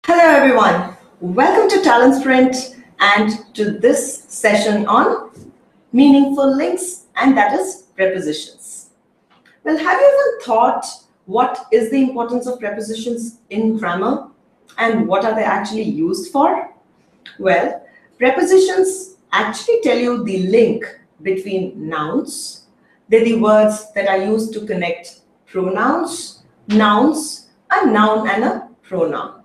Hello everyone, welcome to Talent Sprint and to this session on meaningful links, and that is prepositions. Well, have you ever thought what is the importance of prepositions in grammar and what are they actually used for? Well, prepositions actually tell you the link between nouns. They're the words that are used to connect pronouns, nouns, a noun and a pronoun.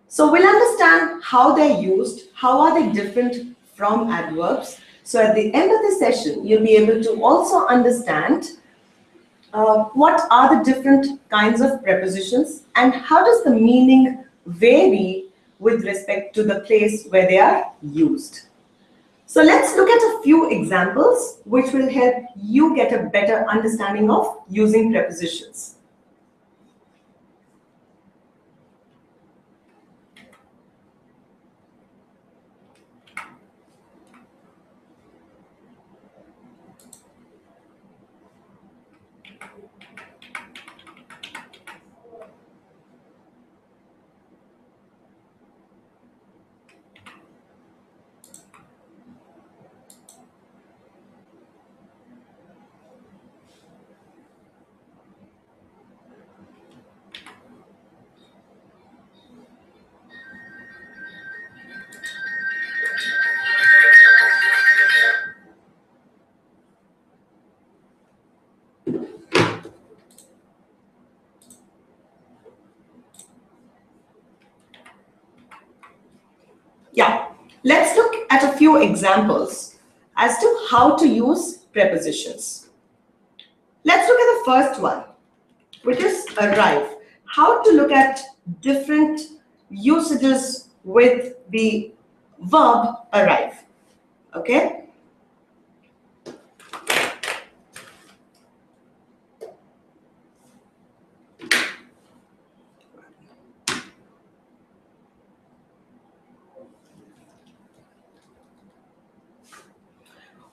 So we'll understand how they're used, how are they different from adverbs. So at the end of the session, you'll be able to also understand what are the different kinds of prepositions and how does the meaning vary with respect to the place where they are used. So let's look at a few examples which will help you get a better understanding of using prepositions. Yeah, let's look at a few examples as to how to use prepositions. Let's look at the first one, which is arrive. How to look at different usages with the verb arrive. Okay?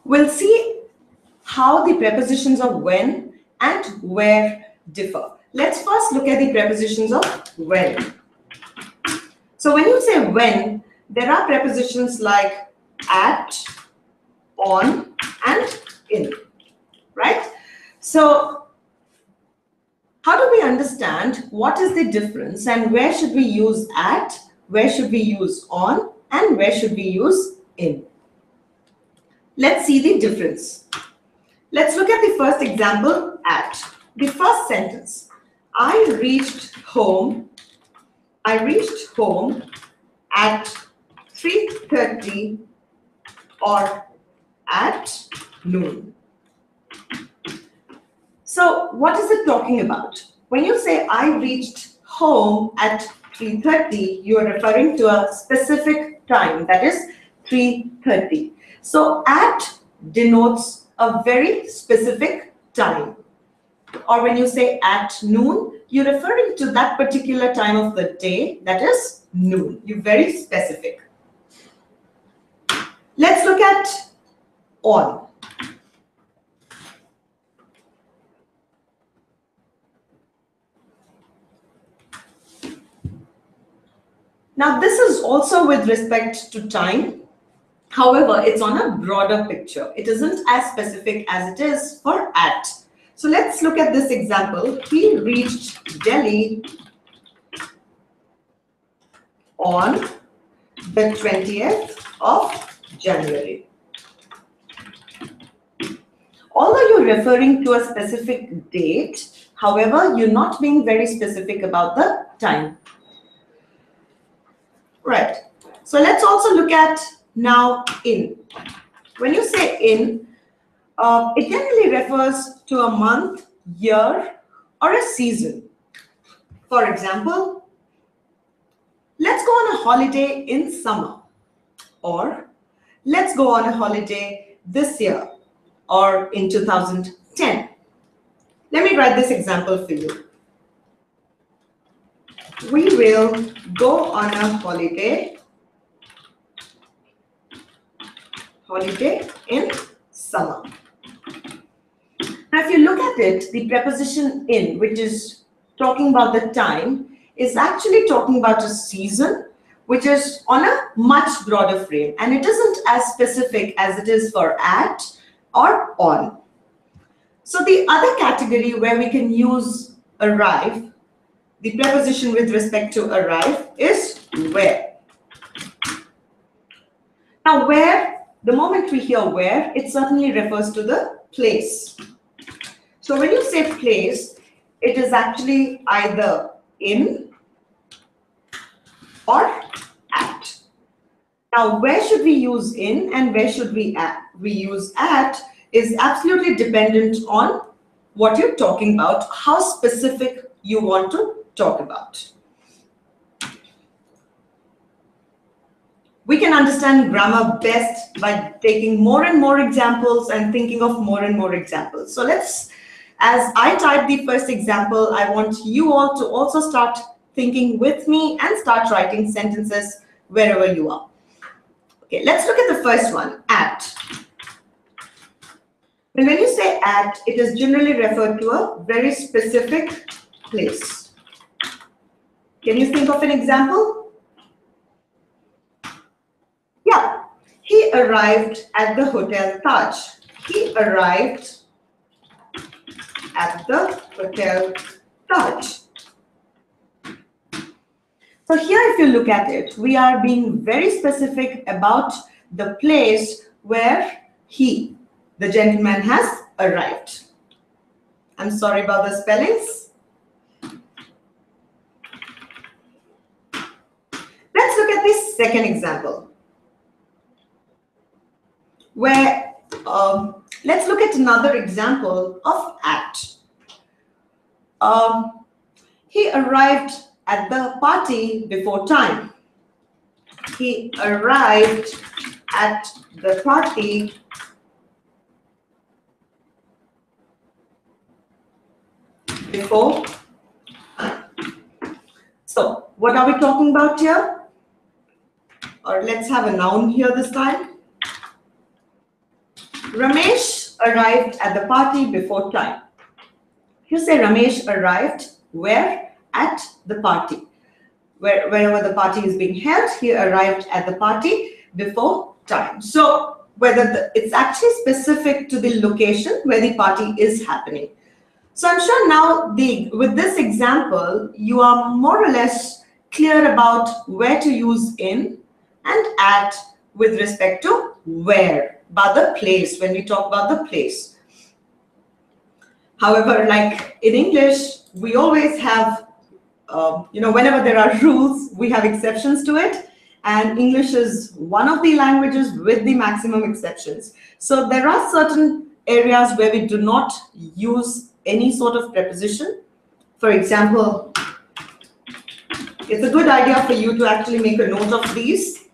We'll see how the prepositions of when and where differ. Let's first look at the prepositions of when. So when you say when, there are prepositions like at, on, and in, right? So how do we understand what is the difference and where should we use at, where should we use on, and where should we use in? Let's see the difference. Let's look at the first example, at. The first sentence, I reached home at 3:30 or at noon. So what is it talking about? When you say I reached home at 3:30, you are referring to a specific time, that is 3:30. So at denotes a very specific time. Or when you say at noon, you're referring to that particular time of the day, that is noon. You're very specific. Let's look at on. Now this is also with respect to time. However, it's on a broader picture. It isn't as specific as it is for at. So let's look at this example. He reached Delhi on the 20th of January. Although you're referring to a specific date, however, you're not being very specific about the time. Right. So let's also look at now in. When you say in, it generally refers to a month, year, or a season. For example, let's go on a holiday in summer, or let's go on a holiday this year or in 2010. Let me write this example for you. We will go on a holiday in summer. Now, if you look at it, the preposition in, which is talking about the time, is actually talking about a season which is on a much broader frame, and it isn't as specific as it is for at or on. So the other category where we can use arrive, the preposition with respect to arrive, is where. Now where, the moment we hear where, it certainly refers to the place. So when you say place, it is actually either in or at. Now, where should we use in and where should we use at is absolutely dependent on what you're talking about, how specific you want to talk about. We can understand grammar best by taking more and more examples and thinking of more and more examples. So let's, as I type the first example, I want you all to also start thinking with me and start writing sentences wherever you are. Okay, let's look at the first one, at. And when you say at, it is generally referred to a very specific place. Can you think of an example? Yeah, he arrived at the Hotel Taj. He arrived at the Hotel Taj. So here, if you look at it, we are being very specific about the place where he, the gentleman, has arrived. I'm sorry about the spellings. Let's look at this second example, where let's look at another example of at. He arrived at the party before time. He arrived at the party before time. So, what are we talking about here? Or let's have a noun here this time. Ramesh arrived at the party before time. You say Ramesh arrived where? At the party. Wherever the party is being held, he arrived at the party before time. So whether it's actually specific to the location where the party is happening. So I'm sure now with this example, you are more or less clear about where to use in and at with respect to where, about the place, when we talk about the place. However, like in English, we always have, whenever there are rules, we have exceptions to it. And English is one of the languages with the maximum exceptions. So there are certain areas where we do not use any sort of preposition. For example, it's a good idea for you to actually make a note of these.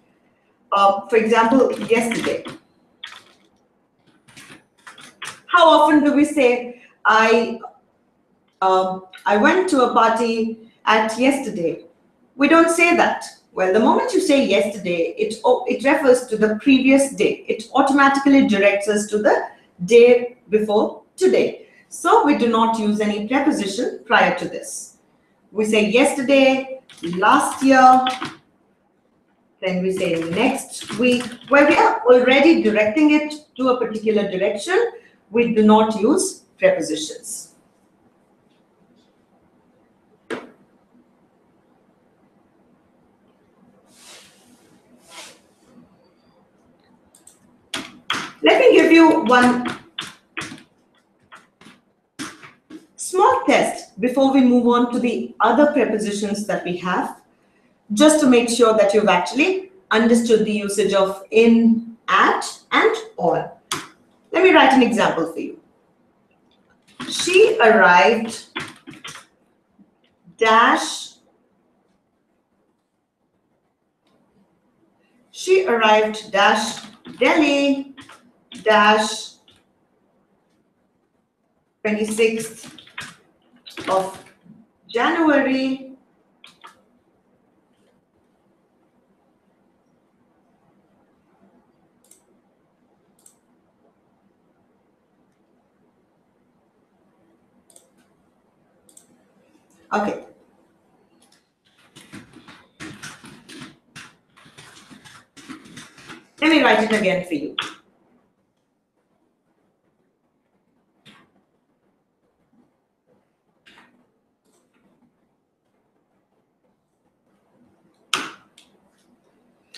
For example, yesterday. How often do we say, I went to a party at yesterday? We don't say that. Well, the moment you say yesterday, it refers to the previous day. It automatically directs us to the day before today. So we do not use any preposition prior to this. We say yesterday, last year, then we say next week, where we are already directing it to a particular direction. We do not use prepositions. Let me give you one small test before we move on to the other prepositions that we have, just to make sure that you've actually understood the usage of in, at, and on. Let me write an example for you. She arrived dash. She arrived dash Delhi dash 26th of January . Okay. Let me write it again for you.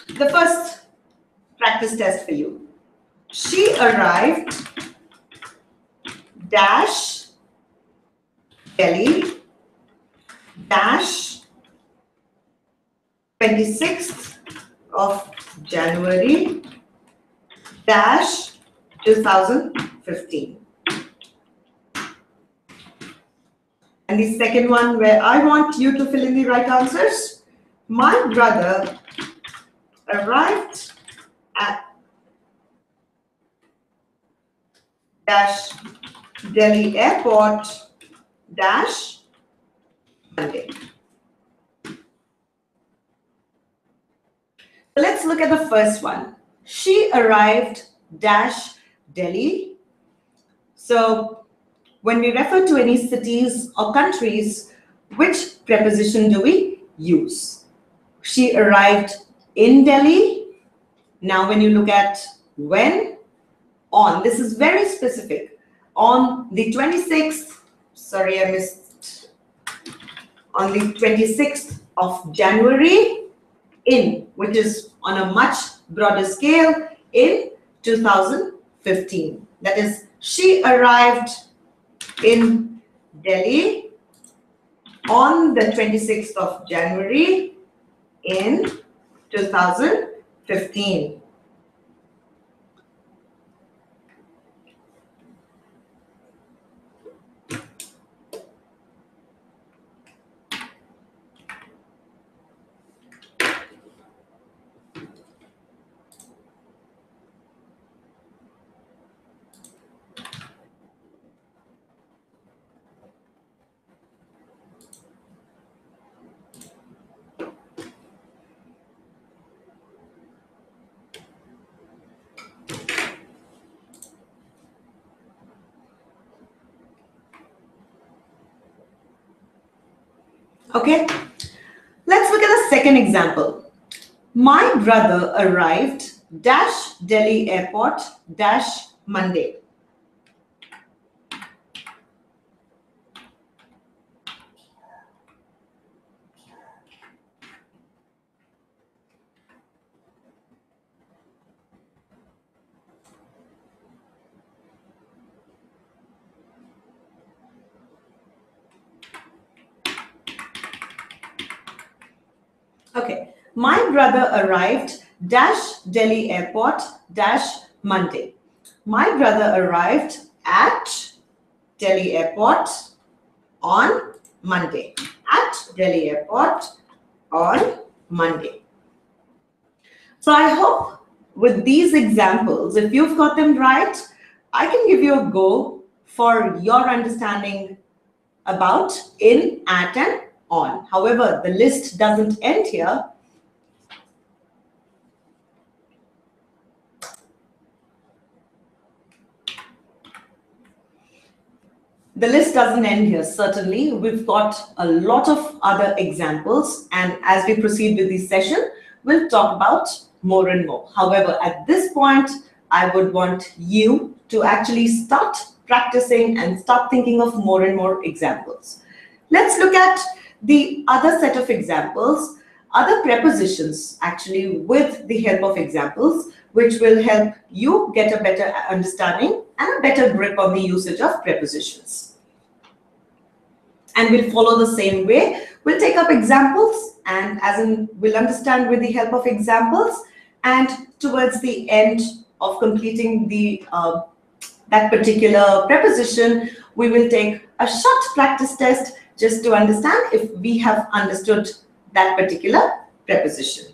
The first practice test for you. She arrived dash Delhi dash 26th of January dash 2015. And the second one, where I want you to fill in the right answers. My brother arrived at dash Delhi airport dash Monday. Let's look at the first one. She arrived dash Delhi. So when we refer to any cities or countries, which preposition do we use? She arrived in Delhi. Now when you look at when, on, this is very specific. On the 26th, sorry I missed, on the 26th of January, in, which is on a much broader scale, in 2015. That is, she arrived in Delhi on the 26th of January in 2015. Okay, let's look at the second example. My brother arrived dash Delhi airport dash Monday. Okay, my brother arrived dash Delhi airport dash Monday. My brother arrived at Delhi airport on Monday. At Delhi airport on Monday. So I hope with these examples, if you've got them right, I can give you a go for your understanding about, in, at, and on. However, the list doesn't end here. The list doesn't end here, certainly. We've got a lot of other examples, and as we proceed with this session, we'll talk about more and more. However, at this point, I would want you to actually start practicing and start thinking of more and more examples. Let's look at the other set of examples, other prepositions actually with the help of examples, which will help you get a better understanding and a better grip on the usage of prepositions. And we'll follow the same way. We'll take up examples, and as in we'll understand with the help of examples, and towards the end of completing the that particular preposition, we will take a short practice test just to understand if we have understood that particular preposition.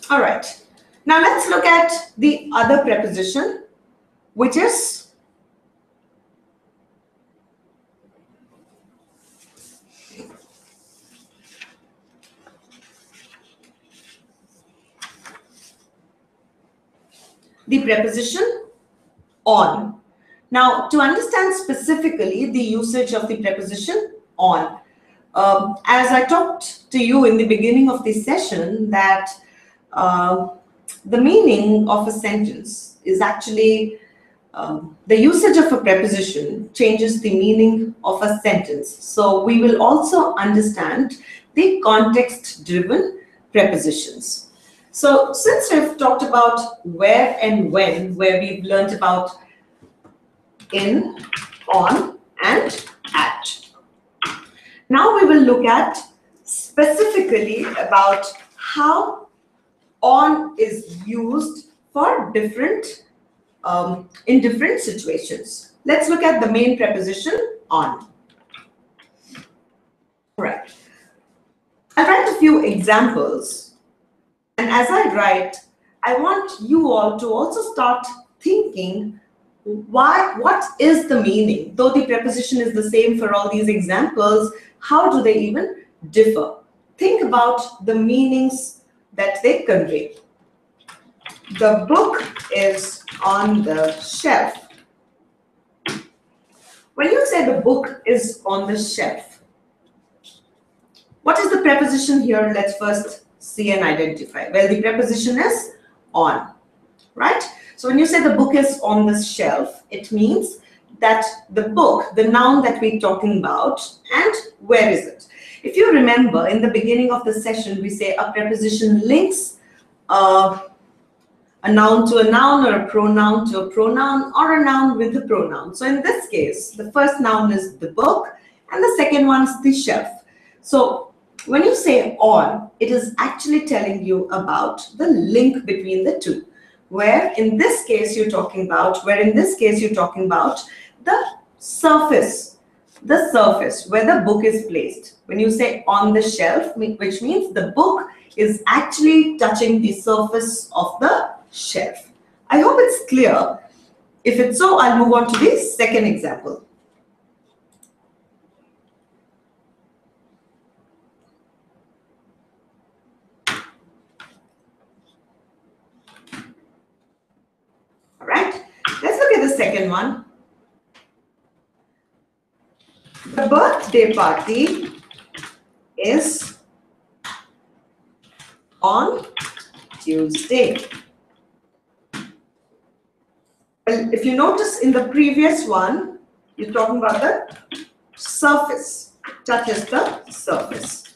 All right, Now let's look at the other preposition, which is the preposition on. Now, to understand specifically the usage of the preposition on, as I talked to you in the beginning of this session, that the meaning of a sentence is actually the usage of a preposition changes the meaning of a sentence. So we will also understand the context-driven prepositions. So since we've talked about where and when, where we've learned about in, on, and at. Now we will look at specifically about how on is used for different, in different situations. Let's look at the main preposition on. All right. I'll write a few examples. And as I write, I want you all to also start thinking what is the meaning? Though the preposition is the same for all these examples, how do they even differ? Think about the meanings that they convey. The book is on the shelf. When you say the book is on the shelf, what is the preposition here? Let's first see and identify. Well, the preposition is on, right? So when you say the book is on the shelf, it means that the book, the noun that we're talking about, and where is it? If you remember, in the beginning of the session, we say a preposition links a noun to a noun, or a pronoun to a pronoun, or a noun with a pronoun. So in this case, the first noun is the book, and the second one is the shelf. So when you say on, it is actually telling you about the link between the two. Where in this case you're talking about the surface where the book is placed. When you say on the shelf, which means the book is actually touching the surface of the shelf. I hope it's clear. If it's so, I'll move on to the second example. All right, let's look at the second one. The birthday party is on Tuesday. Well, if you notice in the previous one, you're talking about the surface, touches the surface.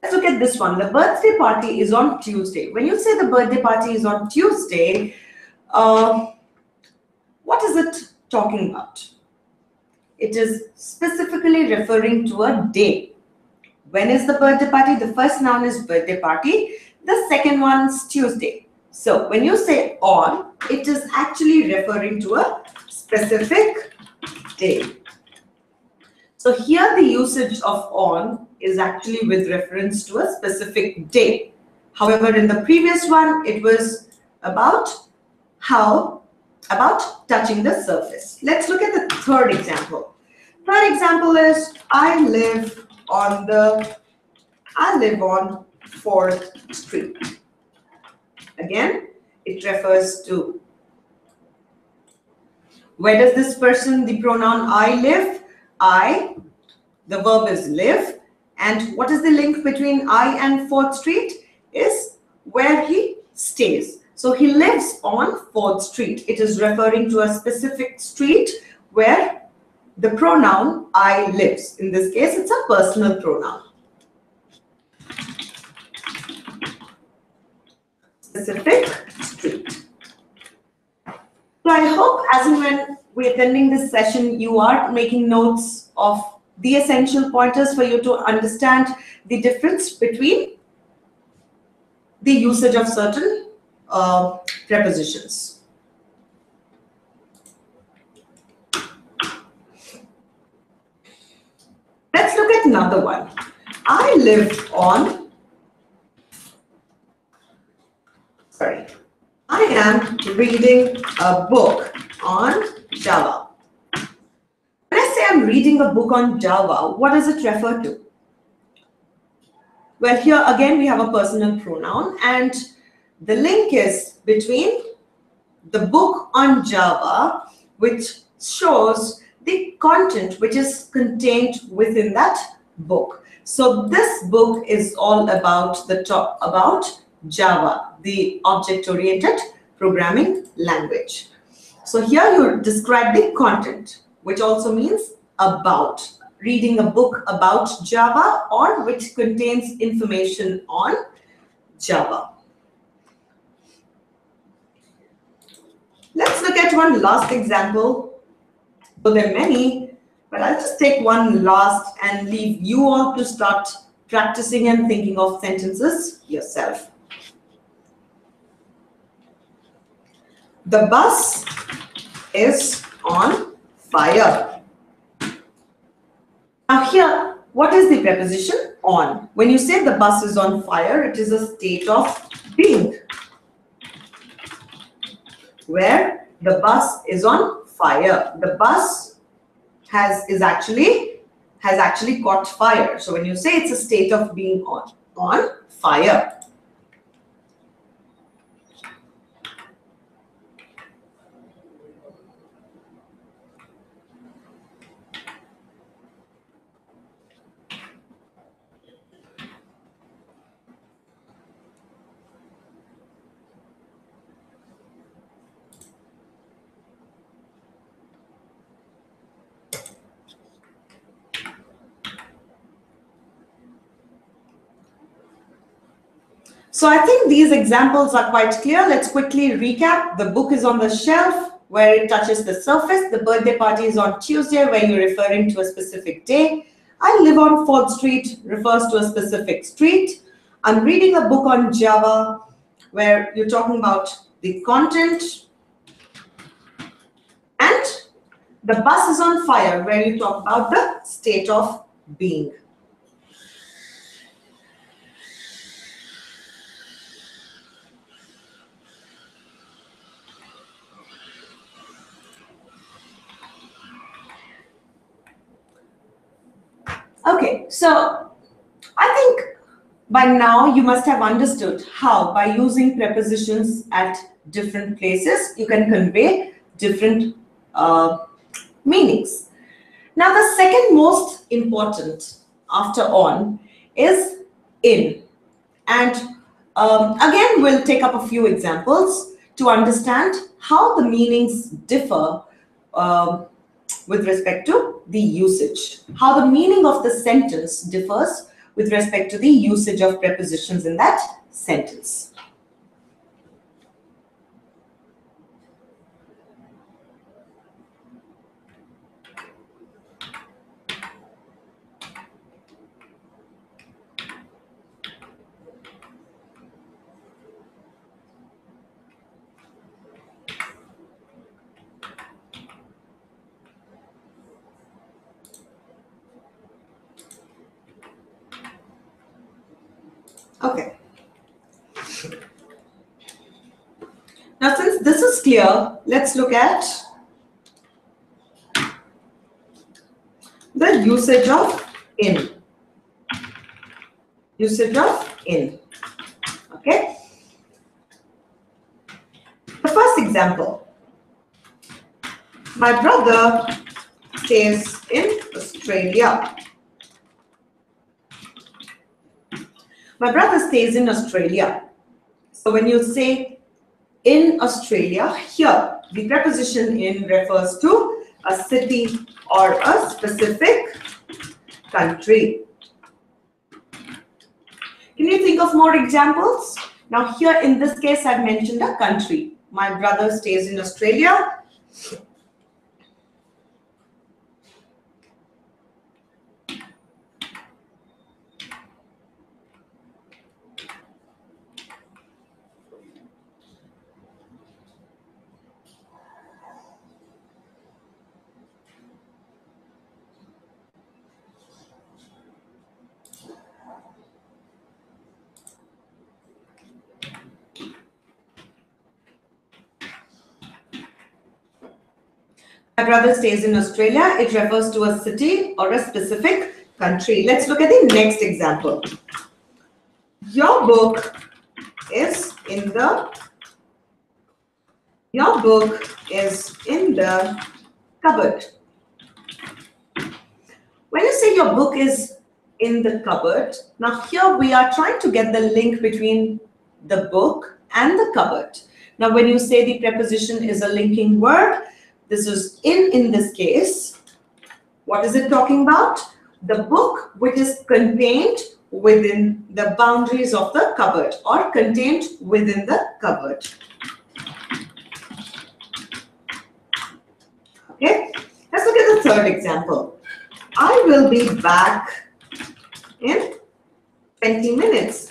Let's look at this one. The birthday party is on Tuesday. When you say the birthday party is on Tuesday, what is it talking about? It is specifically referring to a day. When is the birthday party? The first noun is birthday party. The second one is Tuesday. So when you say on, it is actually referring to a specific day. So here the usage of on is actually with reference to a specific day. However, in the previous one, it was about touching the surface. Let's look at the third example. Third example is I live on 4th Street. Again, it refers to where does this person, the pronoun I live, I, the verb is live, and what is the link between I and 4th Street is where he stays. So he lives on 4th Street. It is referring to a specific street where the pronoun I lives. In this case, it's a personal pronoun. Specific street. So I hope as and when we're attending this session, you are making notes of the essential pointers for you to understand the difference between the usage of certain prepositions. Let's look at another one. I live on, am reading a book on Java. When I say I'm reading a book on Java, what does it refer to? Well, here again we have a personal pronoun, and the link is between the book on Java, which shows the content which is contained within that book. So this book is all about about Java, the object-oriented programming language. So here you describe the content, which also means about. Reading a book about Java or which contains information on Java. Let's look at one last example. So there are many, but I'll just take one last and leave you all to start practicing and thinking of sentences yourself. The bus is on fire. Now here, what is the preposition on? When you say the bus is on fire, it is a state of being, where the bus is on fire. The bus has actually caught fire. So when you say it's a state of being on fire. So I think these examples are quite clear. Let's quickly recap. The book is on the shelf where it touches the surface. The birthday party is on Tuesday where you're referring to a specific day. I live on 4th Street refers to a specific street. I'm reading a book on Java where you're talking about the content. And the bus is on fire where you talk about the state of being. Okay, so I think by now you must have understood how by using prepositions at different places you can convey different meanings. Now the second most important after on is in, and again we'll take up a few examples to understand how the meanings differ with respect to the usage, how the meaning of the sentence differs with respect to the usage of prepositions in that sentence. Okay. Now, since this is clear, let's look at the usage of in. Usage of in. Okay. The first example. My brother stays in Australia. My brother stays in Australia. So when you say in Australia, here the preposition in refers to a city or a specific country. Can you think of more examples? Now here in this case I've mentioned a country. My brother stays in Australia. My brother stays in Australia. It refers to a city or a specific country. Let's look at the next example. Your book is in the cupboard. When you say your book is in the cupboard, now here we are trying to get the link between the book and the cupboard. Now when you say the preposition is a linking word, this is in this case. What is it talking about? The book which is contained within the boundaries of the cupboard or contained within the cupboard. Okay, let's look at the third example. I will be back in 20 minutes.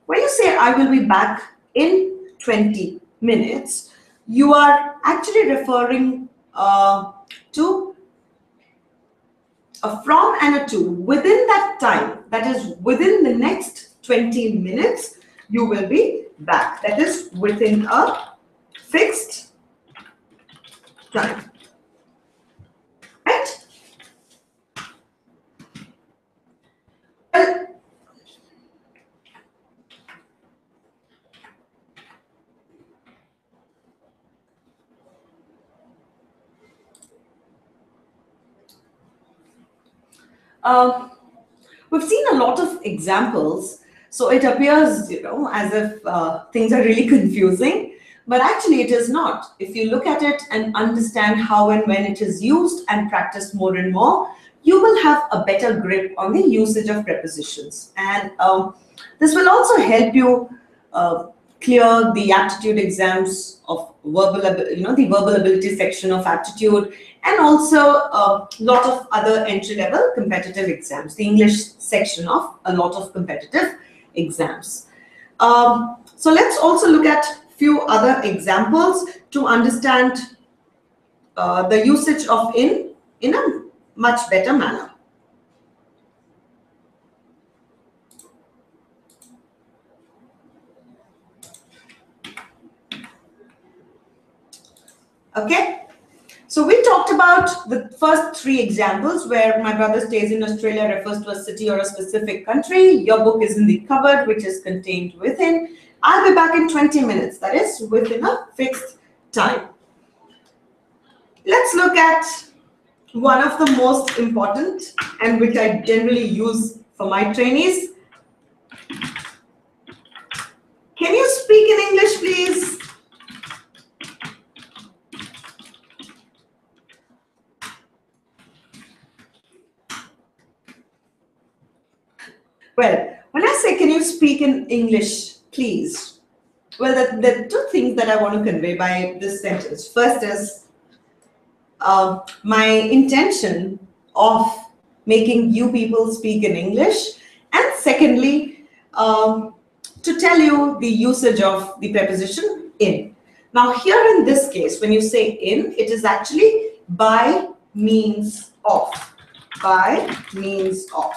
When you say I will be back in 20 minutes, you are actually referring to a from and a to. Within that time, that is within the next 20 minutes, you will be back. That is within a fixed time. Right? We've seen a lot of examples, so it appears, as if things are really confusing, but actually it is not. If you look at it and understand how and when it is used and practice more and more, you will have a better grip on the usage of prepositions. And this will also help you clear the aptitude exams of the verbal ability section of aptitude, and also a lot of other entry-level competitive exams, the English section of a lot of competitive exams. So let's also look at few other examples to understand the usage of in a much better manner. Okay, so we talked about the first three examples where my brother stays in Australia refers to a city or a specific country. Your book is in the cupboard, which is contained within. I'll be back in 20 minutes, that is within a fixed time. Let's look at one of the most important and which I generally use for my trainees. Can you speak in English, please? Well, when I say, can you speak in English, please? Well, there are two things that I want to convey by this sentence. First is my intention of making you people speak in English. And secondly, to tell you the usage of the preposition in. Now, here in this case, when you say in, it is actually by means of. By means of.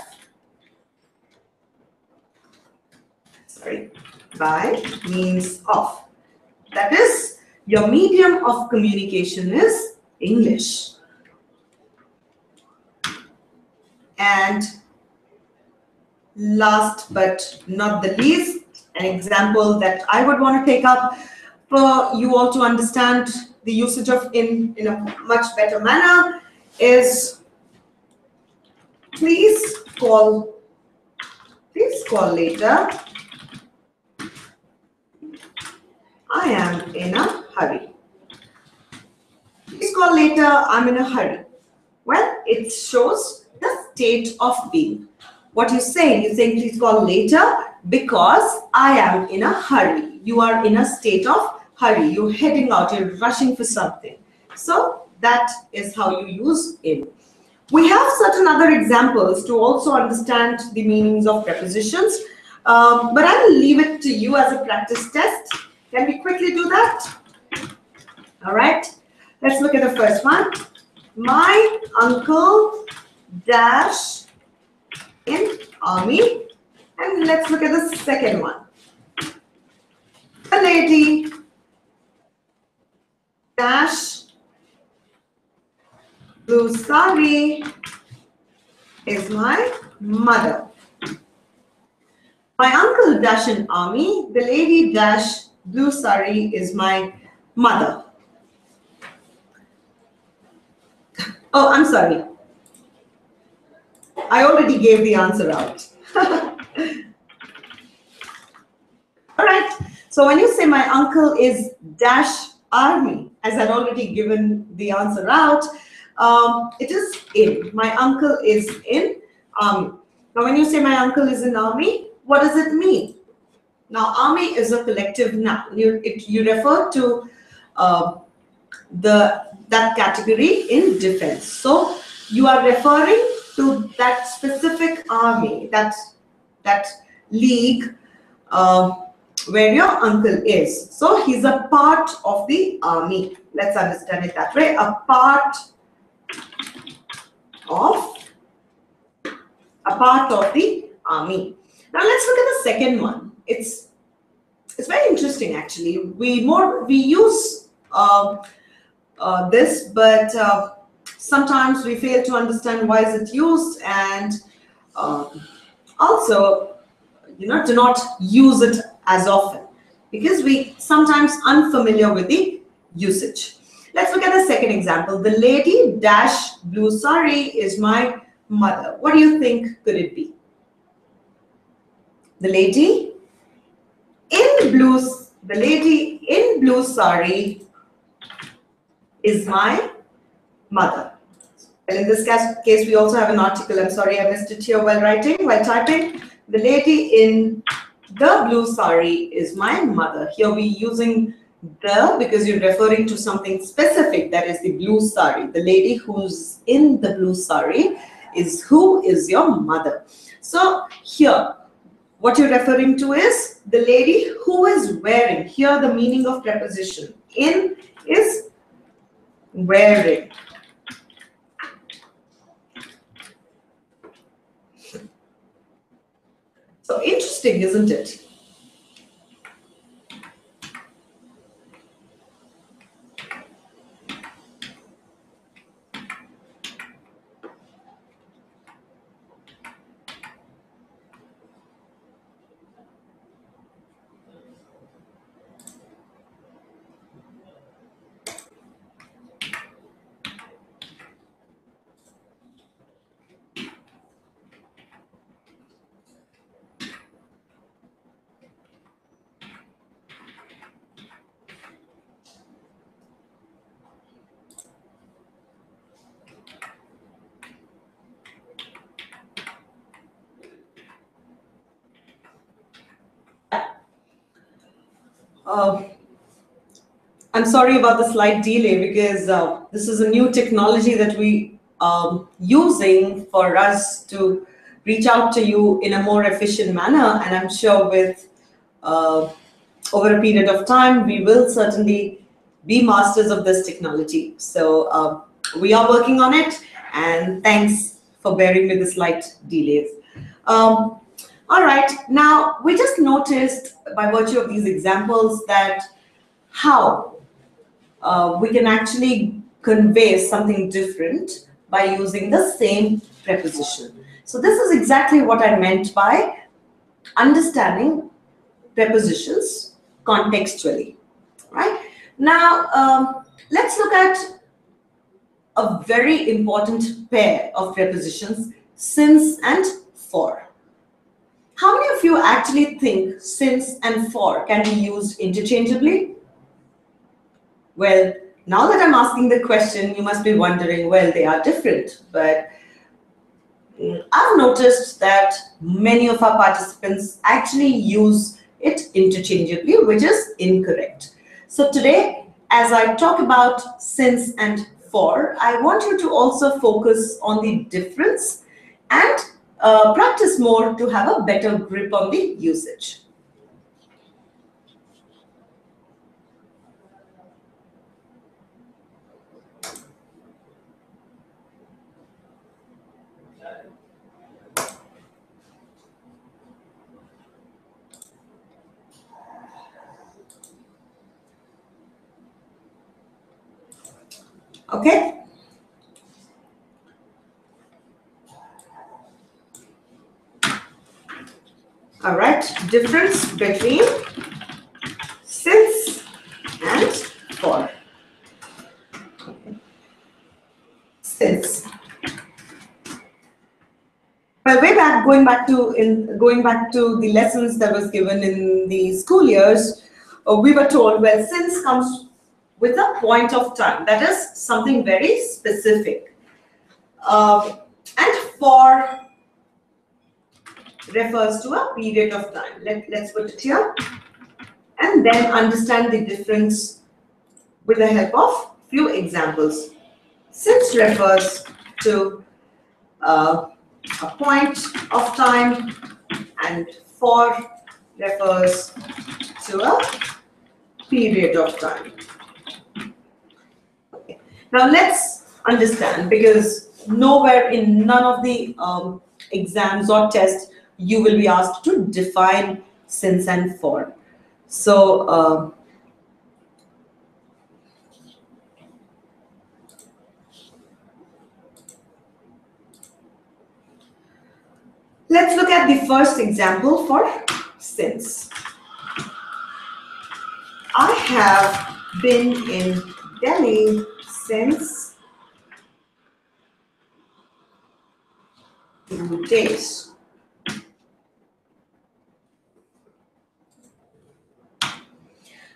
Sorry, by means of. That is, your medium of communication is English. And last but not the least, an example that I would want to take up for you all to understand the usage of in a much better manner is please call later. I am in a hurry. Please call later, I'm in a hurry. Well, it shows the state of being. What you're saying please call later because I am in a hurry. You are in a state of hurry. You're heading out, you're rushing for something. So that is how you use in. We have certain other examples to also understand the meanings of prepositions, but I will leave it to you as a practice test. Can we quickly do that? All right, let's look at the first one. My uncle dash in army. And let's look at the second one. The lady dash blue sari is my mother. My uncle dash in army. The lady dash blue sari is my mother. Oh, I'm sorry. I already gave the answer out. All right. So when you say my uncle is dash army, as I'd already given the answer out, it is in. My uncle is in army. Now, when you say my uncle is in army, what does it mean? Now, army is a collective noun. You refer to that category in defense. So you are referring to that specific army, that league where your uncle is. So he's a part of the army. Let's understand it that way. A part of the army. Now let's look at the second one. It's very interesting actually. We use this, but sometimes we fail to understand why is it used, and also do not use it as often because we sometimes unfamiliar with the usage. Let's look at the second example. The lady dash blue sari is my mother. What do you think could it be? The lady in blue sari is my mother. And in this case, we also have an article. I'm sorry, I missed it here while typing. The lady in the blue sari is my mother. Here we're using the because you're referring to something specific, that is the blue sari. The lady who's in the blue sari is who is your mother. So here, what you're referring to is the lady who is wearing. Here the meaning of preposition in is wearing. So interesting, isn't it? I'm sorry about the slight delay because this is a new technology that we using for us to reach out to you in a more efficient manner, and I'm sure with over a period of time we will certainly be masters of this technology. So we are working on it, and thanks for bearing with the slight delays. All right, now we just noticed by virtue of these examples that how we can actually convey something different by using the same preposition. So this is exactly what I meant by understanding prepositions contextually, right? Now, let's look at a very important pair of prepositions, since and for. How many of you actually think since and for can be used interchangeably? Well, now that I'm asking the question, you must be wondering, well, they are different. But I've noticed that many of our participants actually use it interchangeably, which is incorrect. So today, as I talk about since and for, I want you to also focus on the difference and practice more to have a better grip on the usage. Okay. All right, difference between since and for. Since. Well, going back to the lessons that was given in the school years, we were told, well, since comes with a point of time. That is something very specific. And for refers to a period of time. Let's put it here. And then understand the difference with the help of few examples. Since refers to a point of time and for refers to a period of time. Okay. Now let's understand, because nowhere in none of the exams or tests you will be asked to define since and for. So let's look at the first example for since. I have been in Delhi since 2 days.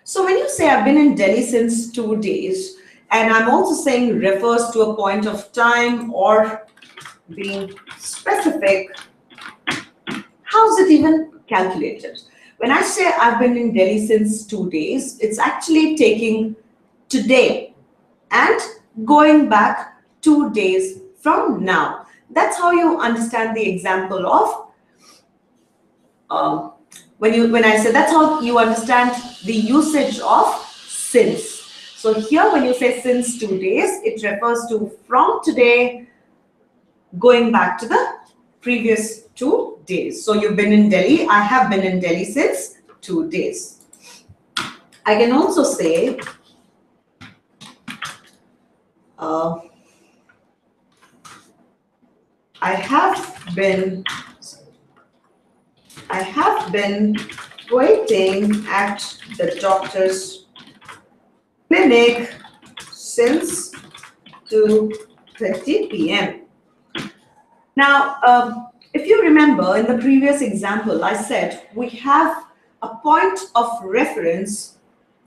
So when you say I've been in Delhi since 2 days, and I'm also saying refers to a point of time or being specific, how is it even calculated? When I say I've been in Delhi since 2 days, it's actually taking today and going back 2 days from now. That's how you understand the example of when I say, that's how you understand the usage of since. So here when you say since 2 days, it refers to from today going back to the previous 2 days. So you've been in Delhi. I have been in Delhi since 2 days. I can also say I have been waiting at the doctor's clinic since 2:30 p.m. Now, if you remember in the previous example, I said we have a point of reference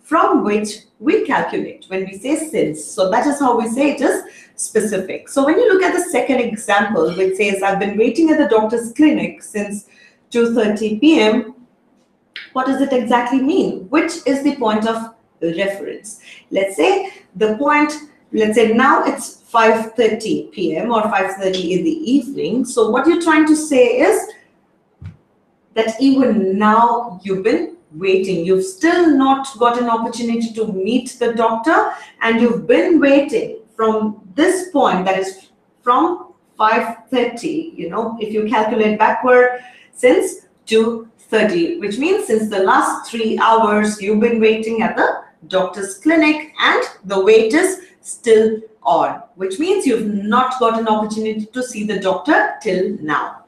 from which we calculate when we say since. So that is how we say it is specific. So when you look at the second example, which says I've been waiting at the doctor's clinic since 2:30 p.m., what does it exactly mean? Which is the point of reference? Let's say the point, let's say now it's 5:30 p.m. or 5:30 in the evening. So what you're trying to say is that even now you've been waiting. You've still not got an opportunity to meet the doctor, and you've been waiting from this point, that is from 5:30, if you calculate backward, since 2:30, which means since the last 3 hours you've been waiting at the doctor's clinic and the wait is still on, which means you've not got an opportunity to see the doctor till now.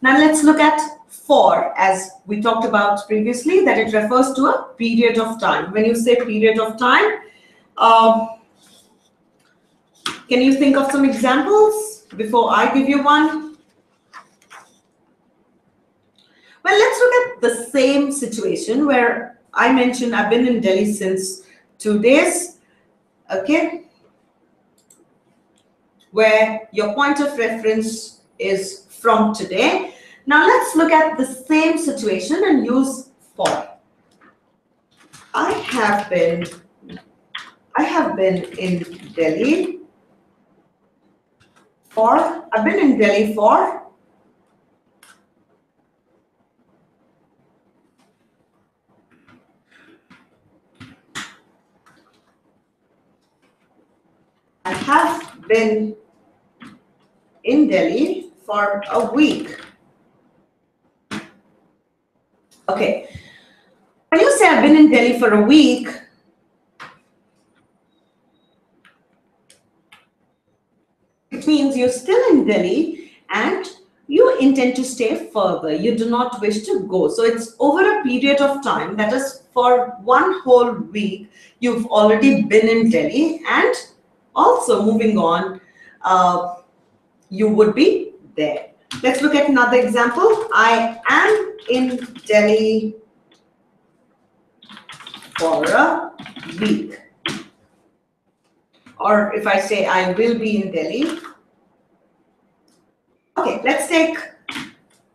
Now let's look at for, as we talked about previously, that it refers to a period of time. When you say period of time, can you think of some examples before I give you one? Well, let's look at the same situation where I mentioned I've been in Delhi since 2 days, okay, where your point of reference is from today. Now let's look at the same situation and use for. I've been in Delhi for, I've been in Delhi for I have been in Delhi for a week. Okay. When you say I've been in Delhi for a week, it means you're still in Delhi and you intend to stay further. You do not wish to go. So it's over a period of time, that is for one whole week, you've already been in Delhi, and also moving on, you would be there. Let's look at another example. I am in Delhi for a week. Or if I say I will be in Delhi. Okay, let's take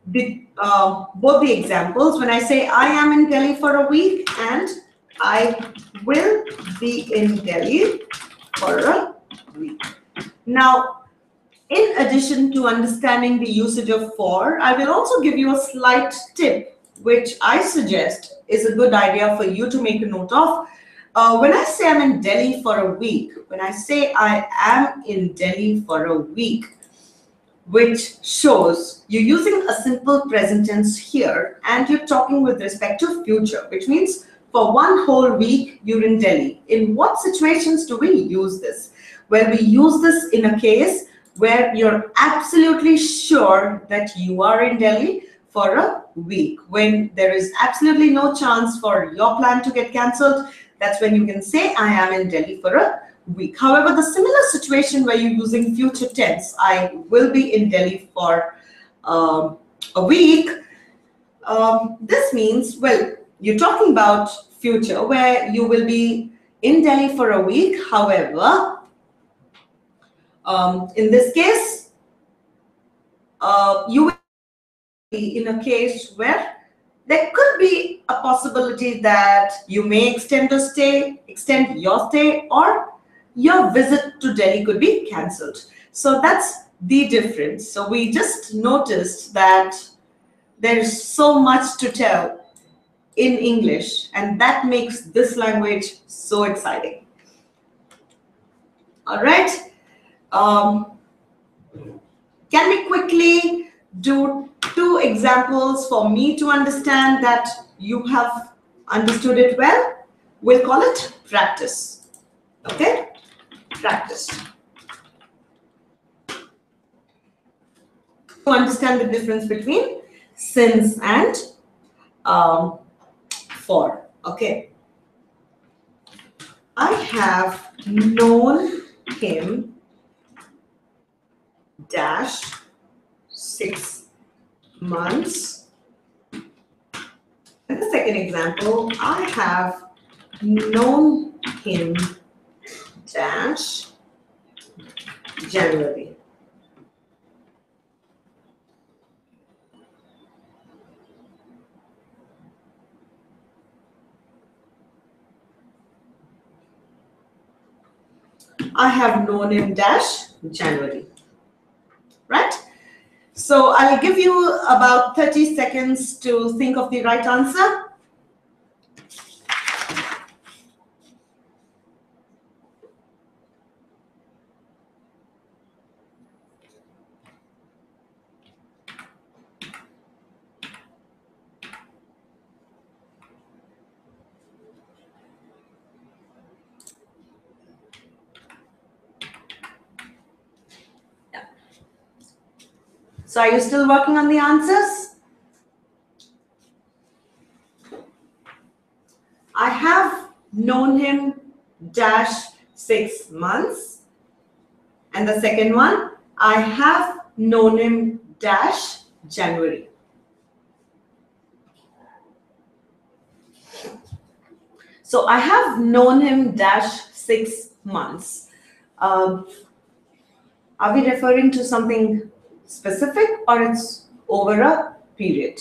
both the examples. When I say I am in Delhi for a week and I will be in Delhi for a week. Now, in addition to understanding the usage of for, I will also give you a slight tip, which I suggest is a good idea for you to make a note of. When I say I'm in Delhi for a week, when I say I am in Delhi for a week, which shows you're using a simple present tense here, and you're talking with respect to future, which means for one whole week you're in Delhi. In what situations do we use this? Well, we use this in a case where you're absolutely sure that you are in Delhi for a week. When there is absolutely no chance for your plan to get cancelled, that's when you can say I am in Delhi for a week. However, the similar situation where you're using future tense, I will be in Delhi for a week, this means, well, you're talking about future where you will be in Delhi for a week. However, in this case, you will be in a case where there could be a possibility that you may extend your stay, or your visit to Delhi could be cancelled. So that's the difference. So we just noticed that there's so much to tell in English, and that makes this language so exciting. All right. Can we quickly do 2 examples for me to understand that you have understood it well? We'll call it practice. Okay? Practice. To understand the difference between since and for. Okay. I have known him dash 6 months. And the second example, I have known him dash January. I have known him dash January. Right? So I'll give you about 30 seconds to think of the right answer. So are you still working on the answers? I have known him dash 6 months. And the second one, I have known him dash January. So I have known him dash 6 months. Are we referring to something specific, or it's over a period?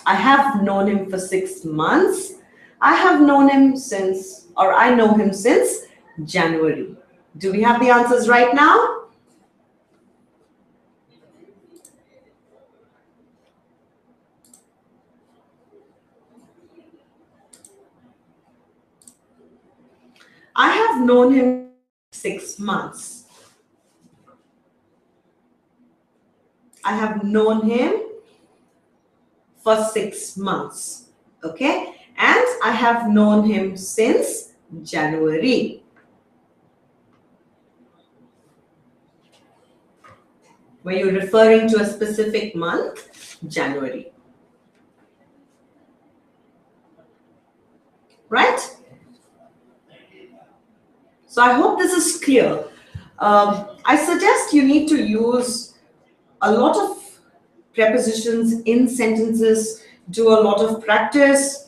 I have known him for 6 months. I have known him since, or I know him since January. Do we have the answers right now? I have known him 6 months. I have known him for 6 months. Okay? And I have known him since January. Were you referring to a specific month? January. Right? So I hope this is clear. I suggest you need to use a lot of prepositions in sentences, do a lot of practice.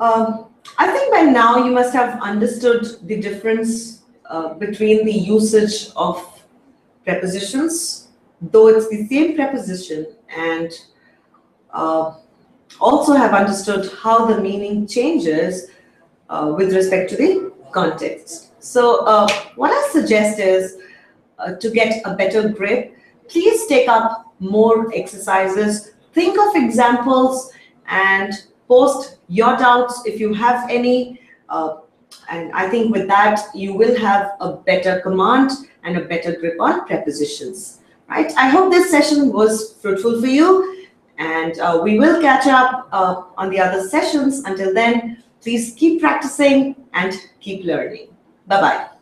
I think by now you must have understood the difference between the usage of prepositions, though it's the same preposition, and also have understood how the meaning changes with respect to the context. So what I suggest is to get a better grip, please take up more exercises, think of examples, and post your doubts if you have any. And I think with that, you will have a better command and a better grip on prepositions. Right? I hope this session was fruitful for you, and we will catch up on the other sessions. Until then, please keep practicing and keep learning. Bye-bye.